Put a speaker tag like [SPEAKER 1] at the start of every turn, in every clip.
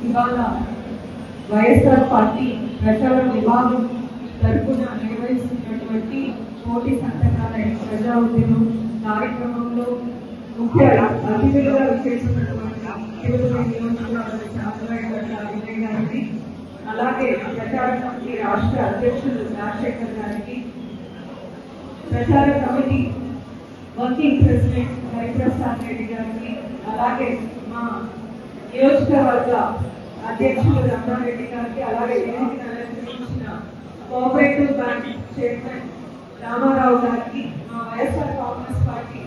[SPEAKER 1] ఇవాళ వైఎస్ఆర్ పార్టీ ప్రచార విభాగం తరపున నిర్వహిస్తున్నటువంటి కోటి సంతకాల ప్రజా ఉద్యమం కార్యక్రమంలో ముఖ్య అతిథులుగా విచ్చేసినటువంటి విజయ్ గారికి, అలాగే ప్రచార కమిటీ రాష్ట్ర అధ్యక్షులు రాజశేఖర్ గారికి, ప్రచార committee working president Hariprasad Reddy గారికి, అలాగే మా నియోజకవర్గ అధ్యక్షులు రమణారెడ్డి గారికి, అలాగే వేదికను అలంకరించిన కోఆపరేటివ్ బ్యాంక్ చైర్మన్ రామారావు గారికి, మా వైఎస్ఆర్ కాంగ్రెస్ పార్టీ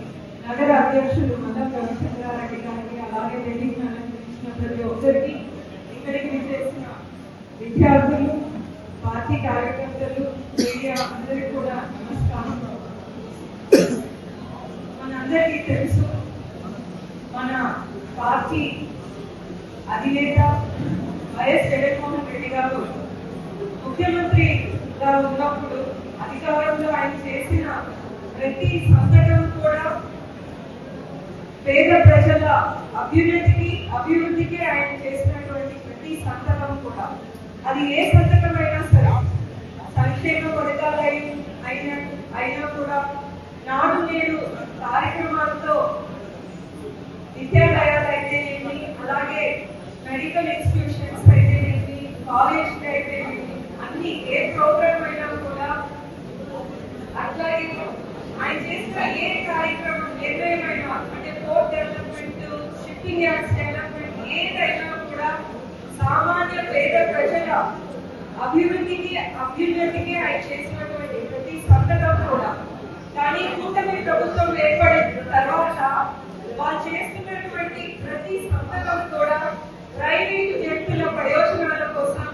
[SPEAKER 1] నగర అధ్యక్షులు మదం రవిచంద్రారెడ్డి గారికి, అలాగే వేదికను అలంకరించిన ప్రతి ఒక్కరికి, ఇక్కడికి విచ్చేసిన విద్యార్థులు, పార్టీ కార్యకర్తలు, మీడియా అందరికీ కూడా నమస్కారం. మనందరికీ తెలుసు, మన పార్టీ అధినేత వైఎస్ జగన్మోహన్ రెడ్డి గారు ముఖ్యమంత్రిగా ఉన్నప్పుడు అధికారంలో ఆయన చేసిన ప్రతి సంతకం కూడా పేద ప్రజల అభివృద్ధికి ఆయన చేసినటువంటి ప్రతి సంతకం కూడా, అది ఏ సంతకం అయినా సరే, సంక్షేమ పథకాలు అయినా కూడా, నాడు నేడు కార్యక్రమాలతో విద్యాలయాలు అయితేనేమి, అలాగే మెడికల్ ఇన్స్టిట్యూషన్స్ అయితేనేమి, కాలేజ్ అయితేనేమి, అన్ని ఏ ప్రోగ్రామ్ అయినా కూడా, అట్లాగే ఆయన చేసిన ఏ కార్యక్రమం ఏదైనా, అంటే port development, shipping yards development, ఏదైనా కూడా సామాన్య పేద ప్రజల అభ్యున్నతికి ఆయన చేసినటువంటి ప్రతి సంతకం కూడా. కానీ కూటమి ప్రభుత్వం ఏర్పడిన తర్వాత వాళ్ళు చేస్తున్నటువంటి ప్రతి సంతకం కూడా ప్రైవేటు వ్యక్తుల ప్రయోజనాల కోసం,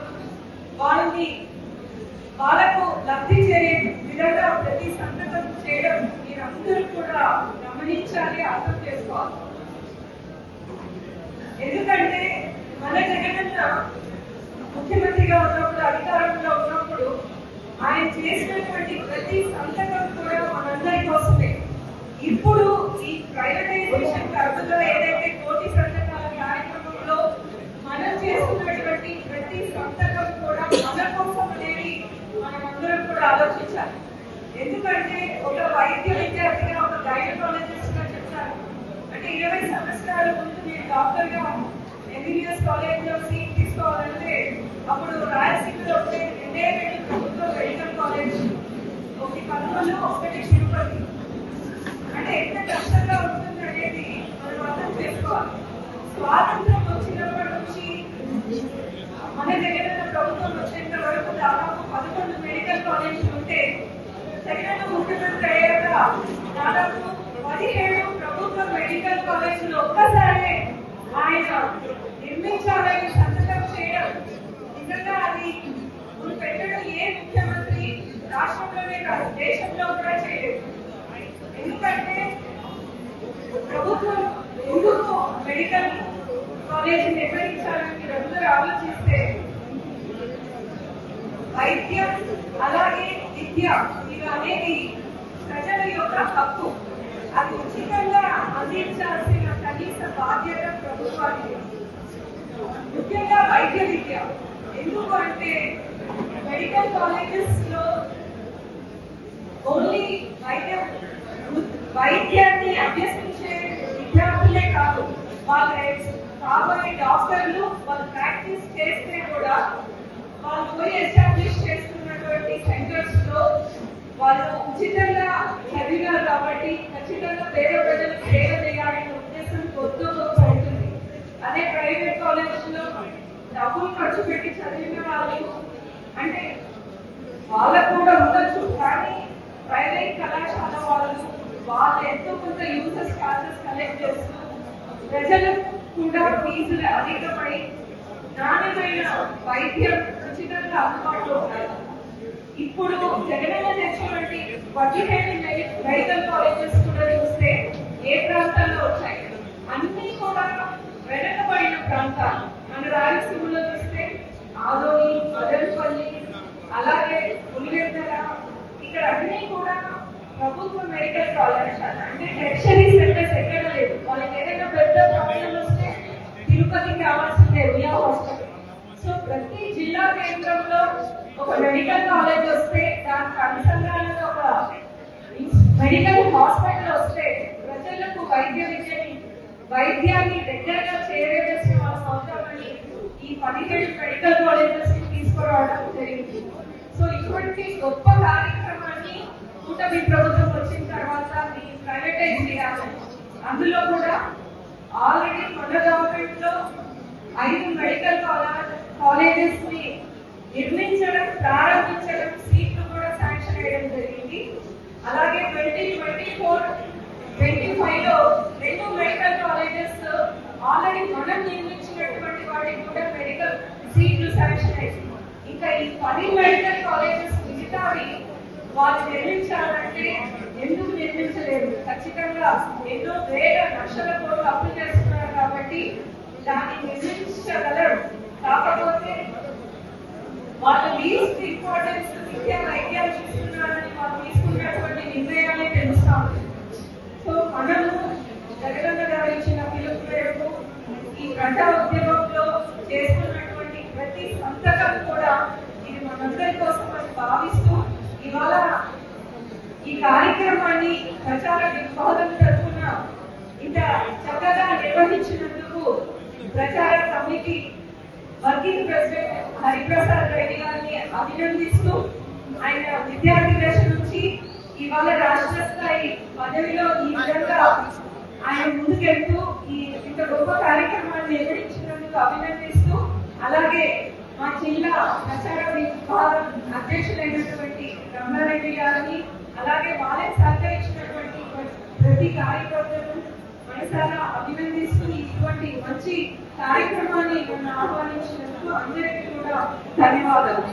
[SPEAKER 1] వాళ్ళకు లబ్ధి చేరే విధంగా ప్రతి సంతకం చేయడం మీరందరూ కూడా గమనించాలి, అర్థం చేసుకోవాలి. ఎందుకంటే మన జగనన్న ముఖ్యమంత్రిగా ఉన్నప్పుడు, అధికారంలో ఉన్నప్పుడు ఆయన చేసినటువంటి ప్రతి సంతకం కూడా మనందరి కోసమే. ఇప్పుడు ఈ ప్రైవేటైజేషన్ ఖర్చులో ఏదైతే కోటి సంతకాల కార్యక్రమంలో మనం చేస్తున్నటువంటి ప్రతి సంతకం కూడా మన కోసం అనేది మనమందరం కూడా ఆలోచించాలి. ఎందుకంటే ఒక వైద్య విద్యార్థిగా, ఒక గైనకాలజిస్ట్ గా చెప్తారు, అంటే 20 సంవత్సరాల ముందు మీరు డాక్టర్ గా ఎంబీబీఎస్ కాలేజ్ లో సీట్ తీసుకోవాలంటే అప్పుడు రాయలసీమలో ఉండే 2 ప్రభుత్వ మెడికల్ కాలేజ్, ఒకటి కర్నూలు, ఒకటి తిరుపతి. అంటే ఎంత కష్టంగా ఉంటుంది అనేది మనం అర్థం చేసుకోవాలి. స్వాతంత్రం వచ్చినప్పటి నుంచి మన జగనన్న ప్రభుత్వం వచ్చేంత వరకు దాదాపు 11 మెడికల్ కాలేజీలు ఉంటే, జగనన్న ముఖ్యమంత్రి అయ్యాక దాదాపు 17 ప్రభుత్వ మెడికల్ కాలేజీలు ఒక్కసారే ఆయన నిర్మించాలని సంతకం చేయడం, నిజంగా అది పెట్టడం ఏ ముఖ్యమంత్రి రాష్ట్రంలోనే కాదు, దేశంలో కూడా చేయలేదు. ఎందుకంటే ప్రభుత్వం ఎందుకు మెడికల్ కాలేజ్ నిర్వహించాలని మీరందరూ ఆలోచిస్తే, వైద్యం అలాగే విద్య ఇవి అనేది ప్రజల యొక్క హక్కు. అది ఉచితంగా అందించాల్సిన కనీస బాధ్యత ప్రభుత్వానికి, ముఖ్యంగా వైద్య విద్య. ఎందుకు అంటే మెడికల్ కాలేజెస్ లో ఓన్లీ వైద్యాన్ని అభ్యసించే విద్యార్థులే కాదు, వాళ్ళ కాబోయే డాక్టర్లు వాళ్ళు ప్రాక్టీస్ చేస్తే కూడా వాళ్ళు పోయి ఎస్టాబ్లిష్ చేస్తున్నటువంటి సెంటర్స్ లో వాళ్ళు ఉచితంగా చదివారు కాబట్టి ఖచ్చితంగా పేద ప్రజలకు సేవ చేయాలనే ఉద్దేశం కొద్ది గొప్ప ఉంటుంది. అదే ప్రైవేట్ కాలేజ్ లో డబ్బులు ఖర్చు పెట్టి చదివిన వాళ్ళు అంటే వాళ్ళకు కూడా ఉండొచ్చు, కానీ ప్రైవేట్ కళాశాల వాళ్ళు ఎంతో కొంత యూజర్స్ చార్జెస్ కలెక్ట్ చేస్తూ ప్రజలకు కూడా ఫీజులు అధికమై నాణ్యమైన వైద్యం ఉచితంగా అందుబాటులో ఉన్నాయి. ఇప్పుడు జగనన్న తెచ్చినటువంటి 17 మెడికల్ కాలేజెస్ కూడా చూస్తే ఏ ప్రాంతాల్లో వచ్చాయి, అన్ని కూడా వెనకబడిన ప్రాంతాలు. మన రాయలసీమలో చూస్తే ఆదోని, మదనపల్లి, అలాగే పులివెందుల, ఇక్కడ అన్ని కూడా ప్రభుత్వ మెడికల్ కాలేజ్, అంటే టెర్షరీ సెంటర్స్ ఎక్కడ లేదు. వాళ్ళకి ఏదైనా పెద్ద ప్రాబ్లం వస్తే తిరుపతికి రావాల్సిందే ఉయా హాస్పిటల్. కేంద్రంలో ఒక మెడికల్ కాలేజ్ వస్తే, దానికి అనుసంధానంగా ఒక మెడికల్ హాస్పిటల్ వస్తే ప్రజలకు వైద్యాన్ని దగ్గరగా చేరవేసిన వాళ్ళ అవసరమని ఈ 17 మెడికల్ కాలేజెస్ తీసుకురావడం జరిగింది. సో ఇటువంటి గొప్ప కార్యక్రమాన్ని కూటమి ప్రభుత్వం వచ్చిన తర్వాత ప్రైవేటైజ్ చేయాలి. అందులో కూడా ఆల్రెడీ మన గవర్నమెంట్ లో 5 మెడికల్ కాలేజెస్ ని నిర్మించడం, ప్రారంభించడం, సీట్లు కూడా శాంక్షన్ చేయడం జరిగింది. అలాగే 2024-25 లో 2 మెడికల్ కాలేజెస్ ఆల్రెడీ మనం నిర్మించినటువంటి వాటికి కూడా మెడికల్ సీట్లు శాంక్షన్ అయ్యింది. ఇంకా ఈ 10 మెడికల్ కాలేజెస్ మిగతావి వాళ్ళు నిర్మించాలంటే ఎందుకు నిర్మించలేదు? ఖచ్చితంగా ఎన్నో వేల లక్షల కోట్లు అప్పు చేస్తున్నారు కాబట్టి దాన్ని నిర్మించగలరు. కాకపోతే వాళ్ళ లీస్ట్ ఇంపార్టెన్స్ విద్యా వైద్యాలు తీసుకున్నారని వాళ్ళు తీసుకున్నటువంటి నిర్ణయాలే తెలుస్తా ఉంది. సో మనము జగనన్న గారు ఇచ్చిన పిలుపు మేరకు ఈ ప్రజా ఉద్యమంలో చేస్తున్నటువంటి ప్రతి సంతకం కూడా ఇది మనందరి కోసం అని భావిస్తూ ఇవాళ ఈ కార్యక్రమాన్ని ప్రచార విభాగం తరఫున ఇంత చక్కగా నిర్వహించినందుకు ప్రచార committee working president Hariprasad Reddy గారిని అభినందిస్తూ, ఆయన విద్యార్థి దశ నుంచి ఇవాళ రాష్ట్ర స్థాయి పదవిలో ఈ విధంగా ఆయన ముందుకెళ్తూ ఈ ఇంత గొప్ప కార్యక్రమాన్ని నిర్వహించినందుకు అభినందిస్తూ, అలాగే మా జిల్లా ప్రచార విభాగం అధ్యక్షులైనటువంటి రమణారెడ్డి గారిని, అలాగే వాళ్ళే సహకరించినటువంటి ప్రతి కార్యకర్తను మనసారా అభినందిస్తూ ఇటువంటి మంచి కార్యక్రమాన్ని నన్ను ఆహ్వానించినందుకు అందరికీ కూడా ధన్యవాదాలు.